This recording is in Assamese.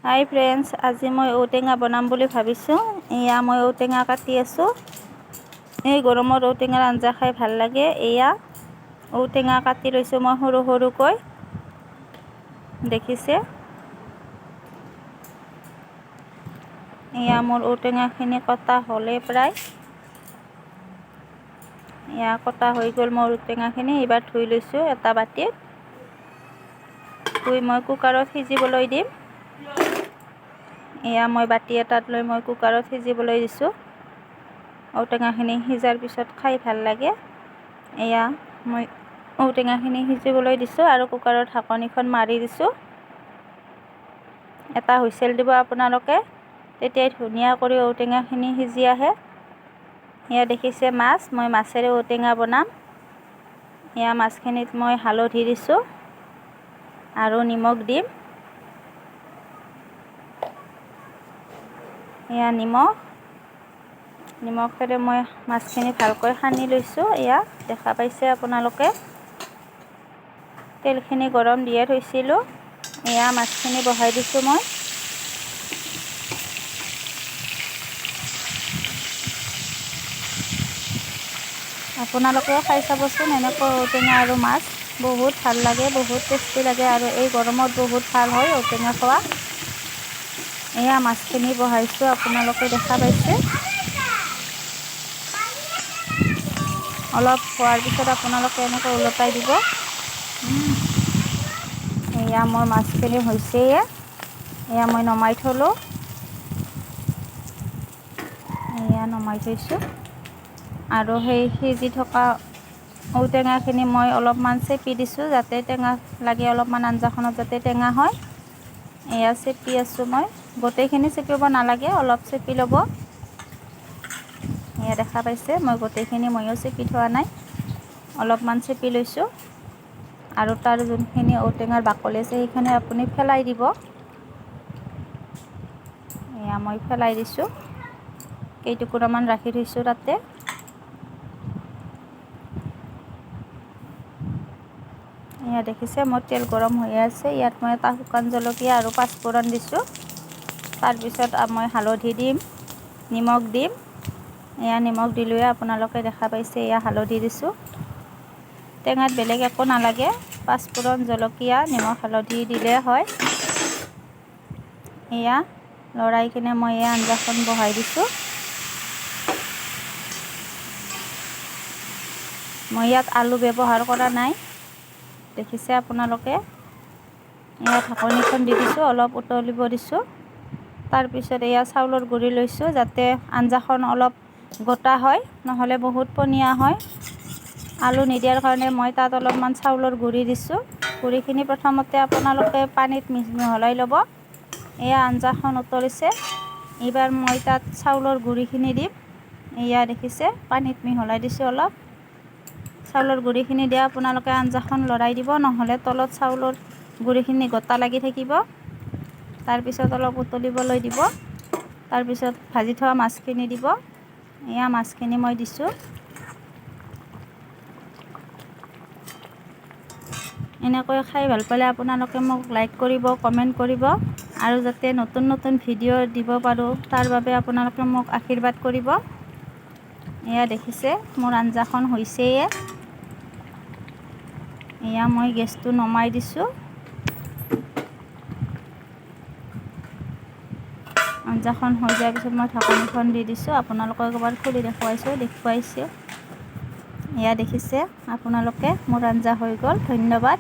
হাই ফ্ৰেণ্ডছ, আজি মই ঔটেঙা বনাম বুলি ভাবিছোঁ। এয়া মই ঔটেঙা কাটি আছোঁ। এই গৰমত ঔটেঙাৰ আঞ্জা খাই ভাল লাগে। এয়া ঔটেঙা কাটি লৈছোঁ মই সৰু সৰুকৈ, দেখিছে। এয়া মোৰ ঔটেঙাখিনি কটা হ'লেই প্ৰায়। এয়া কটা হৈ গ'ল মোৰ ঔটেঙাখিনি। এইবাৰ ধুই লৈছোঁ এটা বাটিত। ধুই মই কুকাৰত সিজিবলৈ দিম। এয়া মই বাটি এটাত লৈ মই কুকাৰত সিজিবলৈ দিছোঁ। ঔটেঙাখিনি সিজাৰ পিছত খাই ভাল লাগে। এয়া মই ঔটেঙাখিনি সিজিবলৈ দিছোঁ আৰু কুকাৰৰ ঢাকনিখন মাৰি দিছোঁ। এটা হুইচেল দিব আপোনালোকে, তেতিয়াই ধুনীয়া কৰি ঔটেঙাখিনি সিজি আহে। এয়া দেখিছে মাছ, মই মাছেৰে ঔটেঙা বনাম। এয়া মাছখিনিত মই হালধি দিছোঁ আৰু নিমখ দিম। এয়া নিমখেৰে মই মাছখিনি ভালকৈ সানি লৈছোঁ। এয়া দেখা পাইছে আপোনালোকে। তেলখিনি গৰম দিয়ে থৈছিলোঁ। এয়া মাছখিনি বহাই দিছোঁ মই। আপোনালোকেও খাই চাবচোন, এনেকৈ ঔটেঙা আৰু মাছ বহুত ভাল লাগে, বহুত টেষ্টি লাগে আৰু এই গৰমত বহুত ভাল হয় ঔটেঙা খোৱা। এয়া মাছখিনি বহাইছোঁ, আপোনালোকে দেখা পাইছে। অলপ হোৱাৰ পিছত আপোনালোকে এনেকৈ ওলটাই দিব। এয়া মোৰ মাছখিনি হৈছেই। এয়া মই নমাই থলোঁ। এয়া নমাই থৈছোঁ আৰু সেই সিজি থকা ঔটেঙাখিনি মই অলপমান চেপি দিছোঁ, যাতে টেঙা লাগে, অলপমান আঞ্জাখনত যাতে টেঙা হয়। এয়া চেপি আছোঁ মই। গোটেইখিনি চেপিব নালাগে, অলপ চেপি ল'ব। এয়া দেখা পাইছে, মই গোটেইখিনি ময়ো চেপি থোৱা নাই, অলপমান চেপি লৈছোঁ। আৰু তাৰ যোনখিনি ঔটেঙাৰ বাকলি আছে সেইখিনি আপুনি পেলাই দিব। এয়া মই পেলাই দিছোঁ। কেইটুকুৰামান ৰাখি থৈছোঁ তাতে। এয়া দেখিছে, মোৰ তেল গৰম হৈ আছে। ইয়াত মই এটা শুকান জলকীয়া আৰু পাঁচফোৰণ দিছোঁ। তাৰপিছত মই হালধি দিম, নিমখ দিম। এয়া নিমখ দিলোঁৱে, আপোনালোকে দেখা পাইছে। এয়া হালধি দিছোঁ। টেঙাত বেলেগ একো নালাগে, পাঁচফোৰণ, জলকীয়া, নিমখ, হালধি দিলে হয়। এয়া লৰাই কিনে মই এই আঞ্জাখন বহাই দিছোঁ। মই ইয়াত আলু ব্যৱহাৰ কৰা নাই, দেখিছে আপোনালোকে। এয়া ঢাকনিখন দি দিছোঁ, অলপ উতলিব দিছোঁ। তাৰপিছত এয়া চাউলৰ গুড়ি লৈছোঁ, যাতে আঞ্জাখন অলপ গোটা হয়, নহ'লে বহুত পনীয়া হয়। আলু নিদিয়াৰ কাৰণে মই তাত অলপমান চাউলৰ গুড়ি দিছোঁ। গুড়িখিনি প্ৰথমতে আপোনালোকে পানীত মিহলাই ল'ব। এয়া আঞ্জাখন উতলিছে। এইবাৰ মই তাত চাউলৰ গুড়িখিনি দিম। এয়া দেখিছে, পানীত মিহলাই দিছোঁ অলপ। চাউলৰ গুড়িখিনি দিয়া আপোনালোকে আঞ্জাখন লৰাই দিব, নহ'লে তলত চাউলৰ গুড়িখিনি গোটা লাগি থাকিব। তাৰপিছত অলপ উতলিবলৈ দিব। তাৰপিছত ভাজি থোৱা মাছখিনি দিব। এয়া মাছখিনি মই দিছোঁ। এনেকৈ খাই ভাল পালে আপোনালোকে মোক লাইক কৰিব, কমেণ্ট কৰিব আৰু যাতে নতুন নতুন ভিডিঅ' দিব পাৰোঁ তাৰ বাবে আপোনালোকে মোক আশীৰ্বাদ কৰিব। এয়া দেখিছে, মোৰ আঞ্জাখন হৈছেই। এয়া মই গেছটো নমাই দিছোঁ। আঞ্জাখন হৈ যোৱাৰ পিছত মই ঢাকনিখন দি দিছোঁ। আপোনালোকক এবাৰ খুলি দেখুৱাইছোঁ। এয়া দেখিছে আপোনালোকে, মোৰ আঞ্জা হৈ গ'ল। ধন্যবাদ।